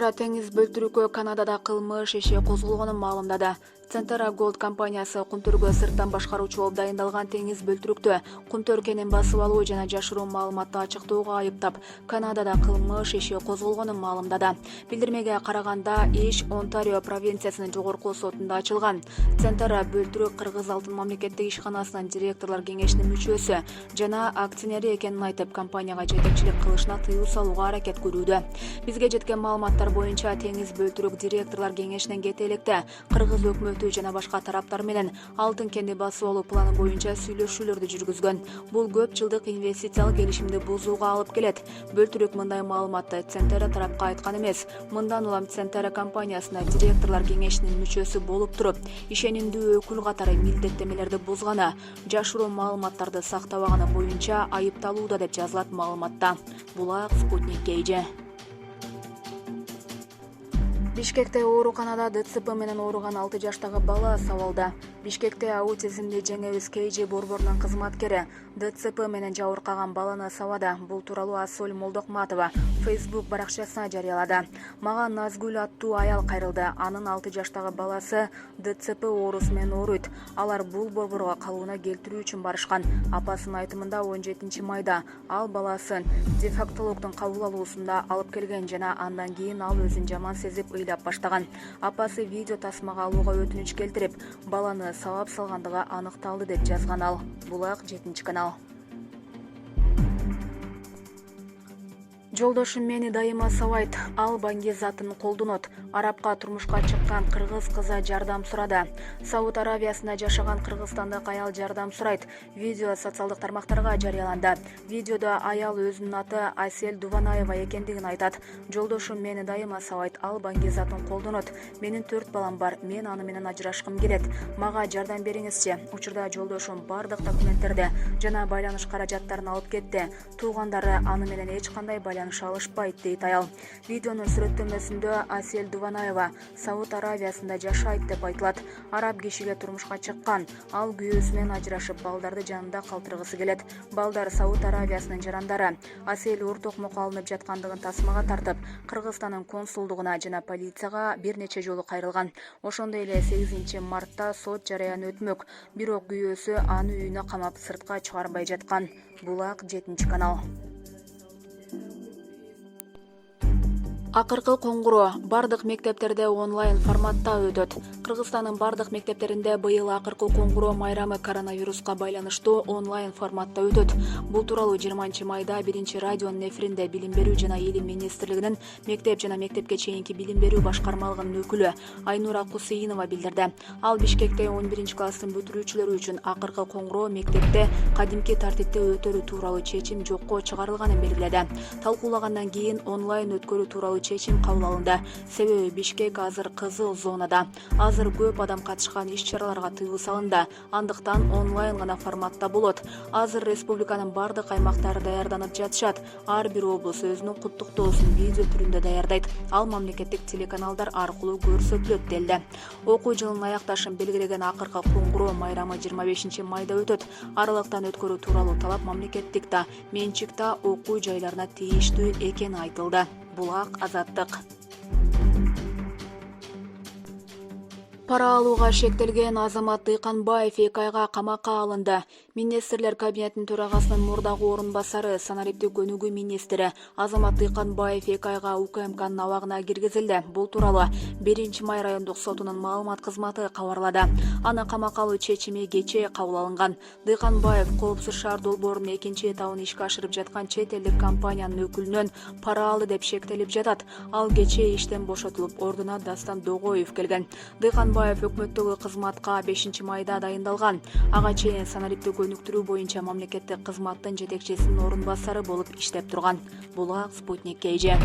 Центра теңиз бөлтүрүккө Канадада кылмыш иши козголгонун маалымдады. Центра Gold компаниясы кумтөргө сырттан башкаруучу болуп дайындалган теңиз бөлтүрүктү кумтөркенин басып алуу жана жашыруу маалыматты ачыктоого айыптап, Канадада кылмыш иши козголгонун маалымдады. Билдирмеге караганда, иш Онтарио провинциясынын жогорку сотунда ачылган. Центра бөлтүрүк Кыргыз Алтын мамлекеттик ишканасынын директорлор кеңешинин мүчөсү жана акционери экенин айтып, компанияга жетекчилик кылышына тыюу салууга аракет көрүүдө. Бизге жеткен маалыматтар боюнча, теңиз бөлтүрүк директорлор кеңешинен кете электе Кыргыз өкмөтү жана башка тараптар менен алтын кенди басып алуу планы боюнча сүйлөшүүлөрдү жүргүзгөн. Бул көп жылдык инвестициялык келишимди бузууга алып келет. Бөлтүрүк мындай маалыматты Центра тарапка айткан эмес. Мындан улам Центра компаниясына директорлор кеңешинин мүчөсү болуп туруп, ишенимдүү өкүл катары милдеттемелерди бузганы, жашыруу маалыматтарды сактабаганы боюнча айыпталууда деп жазылат маалыматта. Булак Спутник KG. Бишкекте ооруканада ДЦП менен ооруган 6 жаштагы бала сабалда. Бишкекте аутизмди жеңебиз KG борборунун кызматкери ДЦП менен жабыркаган баланы сабады. Бул тууралуу Ассоль Молдокматова Facebook баракчасына жарыялады. Мага Назгүл аттуу аял кайрылды. Анын 6 жаштагы баласы ДЦП оорусу менен ооруйт. Алар бул борборго калууна келтирүү үчүн барышкан. Апасынын айтымында 17 майда ал баласын дефектологдун кабыл алуусунда алып келген жана андан кийин ал өзүн жаман сезип ыйлап баштаган. Апасы видео тасмага алууга өтүнүч келтирип, баланы сабап салгандыгы аныкталды деп жазган ал. Булак 7-канал. Жолдошум мени дайыма сабайт, ал баңгизатын колдонот. Арабка турмушка чыккан кыргыз кызы жардам сурады. Сауд Аравиясында жашаган кыргызстандык аял жардам сурайт. Видео социалдык тармактарга жарыяланды. Видеодо аял өзүнүн аты Асель Дуванаева экендигин айтат. Жолдошум мени дайыма сабайт, ал баңгизатын колдонот. Менин 4 балам бар, мен аны менен ажырашкым келет. Мага жардам бериңизчи. Учурда жолдошум бардык документтерди жана байланыш каражаттарын алып кетти. Туугандары аны менен эч кандай байланыш алышпайт, дейт аял. Видеонун сүрөттөмөсүндө Асель Дуванаева Сауд Аравиясында жашайт деп айтылат. Араб кишиге турмушка чыккан. Ал күйөөсү менен ажырашып, балдарды жанында калтыргысы келет. Балдар Сауд Аравиясынын жарандары. Асель ортокмокко алынып жаткандыгын тасмага тартып, Кыргызстандын консулдугуна жана полицияга бир нече жолу кайрылган. Ошондой эле 8 мартта сот жарыяны өтмөк. Бирок күйөөсү аны үйүнө камап сыртка чыгарбай жаткан. Булак 7-канал. Акыркы коңгуроо бардык мектептерде онлайн форматта өтөт. Кыргызстандын бардык мектептеринде быйыл акыркы коңгуроо майрамы коронавируска байланыштуу онлайн форматта өтөт. Бул тууралуу 20 майда 1-радионун эфиринде Билим берүү жана Илим министрлигинин мектеп жана мектепке чейинки билим берүү башкармалыгынын өкүлү Айнура Кусейинова билдирди. Ал Бишкекте 11-класстын бүтүрүүчүлөрү үчүн акыркы коңгуроо мектепте кадимки тартипте өтөрү тууралуу чечим жокко чыгарылганын белгиледи. Талкуулагандан кийин онлайн өткөрүү тууралуу чечим кабыл алынды. Себеби Бишкек азыр кызыл зонада. Азыр көп адам катышкан иш-чараларга тыюу салынды. Андыктан онлайн гана форматта болот. Азыр республиканын бардык аймактары даярданып жатышат. Ар бир облус өзүнүн куттуктоосун видео түрүндө даярдайт. Ал мамлекеттик телеканалдар аркылуу көрсөтүлөт делди. Окуу жылынын аякташын белгилеген акыркы коңгуроо майрамы 25 майда өтөт. Аралыктан өткөрүү тууралуу талап мамлекеттик да, менчик да окуу жайларына тийиштүү экени айтылды. Булак Азаттык. Пара алууга шектелген Азамат Дыйканбаев 2 айга камакка алынды. Министрлер кабинетинин төрагасынын мурдагы орун басары, санариптик өнүгүү министри Азамат Дыйканбаев 2 айга УКМКнын абагына киргизилди. Бул тууралуу 1-май райондук сотунун маалымат кызматы кабарлады. Аны камакка алуу чечими кечээ кабыл алынган. Дыйканбаев Коопсуз шаар долбоорунун 2 этабын ишке ашырып жаткан чет элдик компаниянын өкүлүнөн пара алды деп шектелип жатат. Ал кечээ иштен бошотулуп, ордуна Дастан Догоев келген. Дыйканбаев өкмөттөгү кызматка 5-майда дайындалган. Ага чейин санариптик өнүктүрүү боюнча мамлекеттик кызматтын жетекчисинин орун басары болуп иштеп турган. Булак Спутник KG.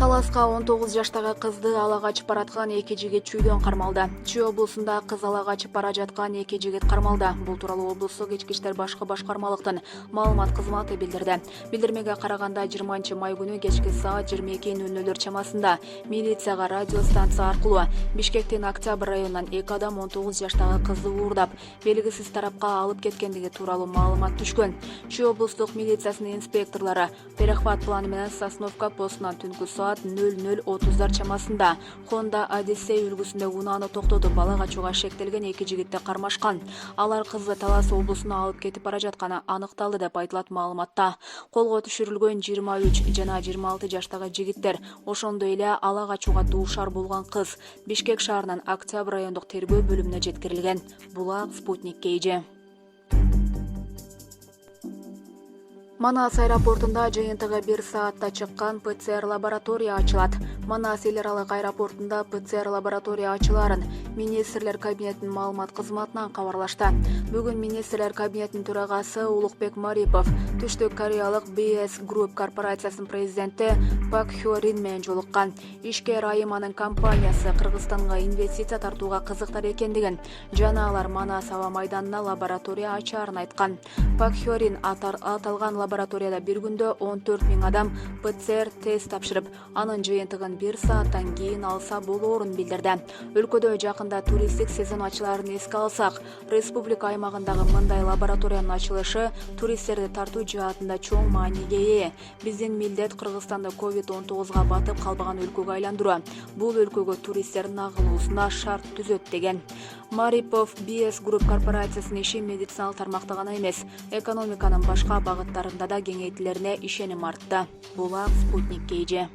Таласка 19 жаштагы кызды ала качып бараткан эки жигит чүйдөн кармалды. Чүй облусунда кыз ала качып бара жаткан эки жигит кармалды. Бул тууралуу облустук ички иштер башкы башкармалыктын маалымат кызматы билдирди. Билдирмеге караганда 20 май күнү кечки саат 22:00 чамасында милицияга радио станция аркылуу Бишкектин Октябрь районунан эки адам 19 жаштагы кызды уурдап, белгисиз тарапка алып кеткендиги тууралуу маалымат түшкөн. Чүй облустук милициясынын инспекторлору перехват планы менен Сосновка постунан түнкү саат 00:30 чамасында Honda Odyssey үлгүсүндө унааны токтотуп бала качууга шектелген эки жигитти кармашкан. Алар кызды Талас облусуна алып кетип бара жатканы аныкталды деп айтылат маалыматта. Колго түшүрүлгөн 23 жана 26 жаштагы жигиттер, ошондой эле ала качууга дуушар болгон кыз Бишкек шаарынын Октябрь райондук тергөө бөлүмүнө жеткирилген. Булак Спутник KG. Манас аэропортунда жыйынтыгы 1 саатта чыккан ПЦР лаборатория ачылат. Манас эл аралык аэропортунда ПЦР лаборатория ачылаарын министрлер кабинетинин маалымат кызматынан кабарлашты. Бүгүн министрлер кабинетинин төрагасы Улукбек Марипов Түштүк Кореялык BS Group корпорациясынын президенти Пак Хё Рин менен жолуккан. Ишкер айым анын компаниясы Кыргызстанга инвестиция тартууга кызыктар экендигин жана алар Манас аба майданына лаборатория ачаарын айткан. Пак Хё Рин аталган лабораторияда бир күндө 14 000 адам ПЦР тест тапшырып, анын жыйынтыгын 1 сааттан кийин алса болоорун билдирди. Өлкөдө жакында туристтик сезон ачылаарын эске алсак, республика аймагындагы мындай лабораториянын ачылышы туристтерди тартуу жаатында чоң мааниге ээ. Биздин милдет Кыргызстанды COVID-19 батып калбаган өлкөгө айландыруу. Бул өлкөгө туристтердин агылуусуна шарт түзөт деген. Марипов BS Group корпорациясынын иши медициналык тармакта гана эмес, экономиканын башка багыттарында да кеңейтилерине ишеним артты. Булак Спутник KG.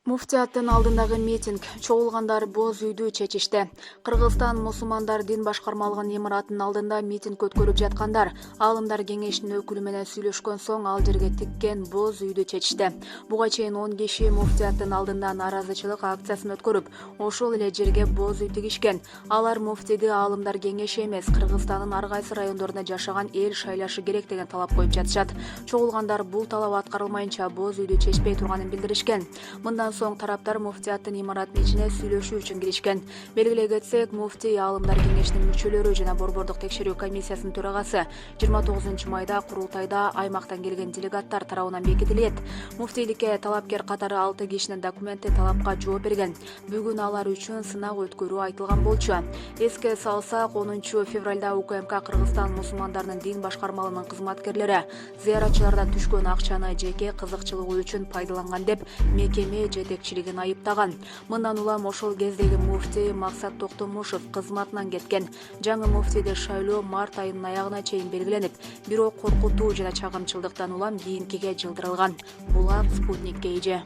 Муфтияттын алдындагы митинг, чогулгандар боз үйдү чечишти. Кыргызстан мусулмандар дин башкармалыгынын имаратынын алдында митинг өткөрүп жаткандар Аалымдар кеңешинин өкүлү менен сүйлөшкөн соң ал жерге тиккен боз үйдү чечишти. Буга чейин 10 киши муфтияттын алдында нааразычылык акциясын өткөрүп, ошол эле жерге боз үй тигишкен. Алар муфтийди Аалымдар кеңеши эмес, Кыргызстандын ар кайсы райондорунда жашаган эл шайлашы керек деген талап коюп жатышат. Чогулгандар бул талап аткарылмайынча боз үйдү чечпей турганын билдиришкен. Мындан соң тараптар муфтияттын имаратынын ичине сүйлөшүү үчүн киришкен. Белгилей кетсек, муфтий Аалымдар кеңешинин мүчөлөрү жана борбордук текшерүү комиссиясынын төрагасы 29 майда курултайда аймактан келген делегаттар тарабынан бекитилет. Муфтийликке талапкер катары 6 кишинин документи талапка жооп берген. Бүгүн алар үчүн сынак өткөрүү айтылган болчу. Эске салсак, 10 февралда УКМК Кыргызстан мусулмандарынын дин башкармалыгынын кызматкерлери зыяратчылардан түшкөн акчаны жеке кызыкчылыгы үчүн пайдаланган деп мекеме жетекчилигин айыптаган. Мындан улам ошол кездеги муфтий Максат Токтомушев кызматынан кеткен. Жаңы муфтийди шайлоо март айынын аягына чейин белгиленип, бирок коркутуу жана чагымчылдыктан улам кийинкиге жылдырылган. Булак Спутник KG.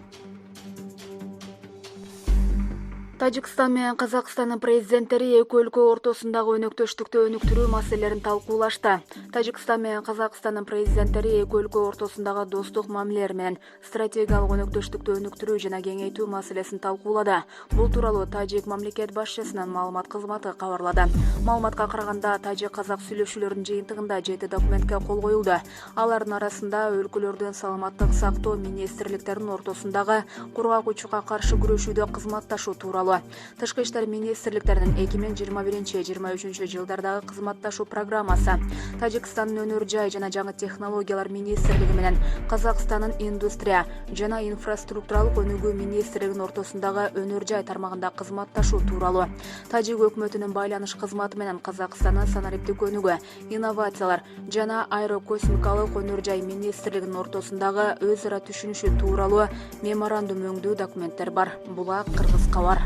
Тажикстан менен Казакстандын президенттери эки өлкө ортосундагы өнөктөштүктү өнүктүрүү маселелерин талкуулашты. Тажикстан менен Казакстандын президенттери эки өлкө ортосундагы достук мамилелер менен стратегиялык өнөктөштүктү өнүктүрүү жана кеңейтүү маселесин талкуулады. Бул тууралуу Тажик мамлекет башчысынын маалымат кызматы кабарлады. Маалыматка караганда, Тажик-Казак сүйлөшүүлөрүнүн жыйынтыгында 7 документке кол коюлду. Алардын арасында өлкөлөрдүн саламаттык сактоо министрликтеринин ортосундагы кургак-учукка каршы күрөшүүдө кызматташуу тууралуу, Тышкы иштер министрликтеринин 2021-23 жылдардагы кызматташуу программасы, Тажикстандын өнөр жай жана жаңы технологиялар министрлиги менен Казакстандын индустрия жана инфраструктуралык өнүгүү министрлигинин ортосундагы өнөр жай тармагында кызматташуу тууралуу, Тажик өкмөтүнүн байланыш кызматы менен Казакстандын санариптик өнүгүү, инновациялар жана аэрокосмикалык өнөр жай министрлигинин ортосундагы өз ара түшүнүшүү тууралуу меморандум өңдүү документтер бар. Булак Кыргыз кабар.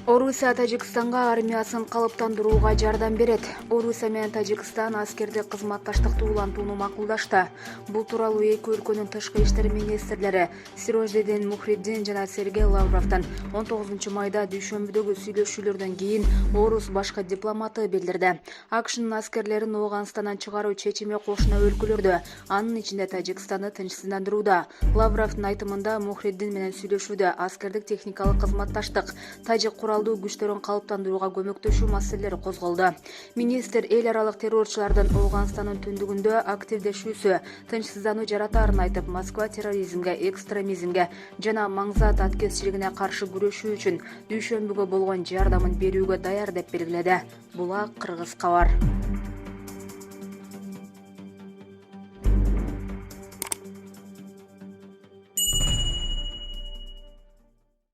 Орусия Тажикстанга армиясын калыптандырууга жардам берет. Орусия менен Тажикстан аскердик кызматташтыкты улантууну макулдашты. Бул тууралуу эки өлкөнүн тышкы иштер министрлери Сирождин Мухриддин жана Сергей Лавровдун 19 майда дүйшөмбүдөгү сүйлөшүүлөрдөн кийин орус башкы дипломаты билдирди. АКШнын аскерлерин Ооганстандан чыгаруу чечими кошуна өлкөлөрдө, анын ичинде Тажикстанды тынчсыздандырууда. Лавровдун айтымында Мухриддин менен сүйлөшүүдө аскердик техникалык кызматташтык, Тажик куралдуу күчтөрүн калыптандырууга көмөктөшүү маселелери козголду. Министр эл аралык террорчулардын Ооганстандын түндүгүндө активдешүүсү тынчсыздануу жаратаарын айтып, Москва терроризмге, экстремизмге жана маңзаат аткезчилигине каршы күрөшүү үчүн дүйшөмбүгө болгон жардамын берүүгө даяр деп белгиледи. Була Кыргыз кабар.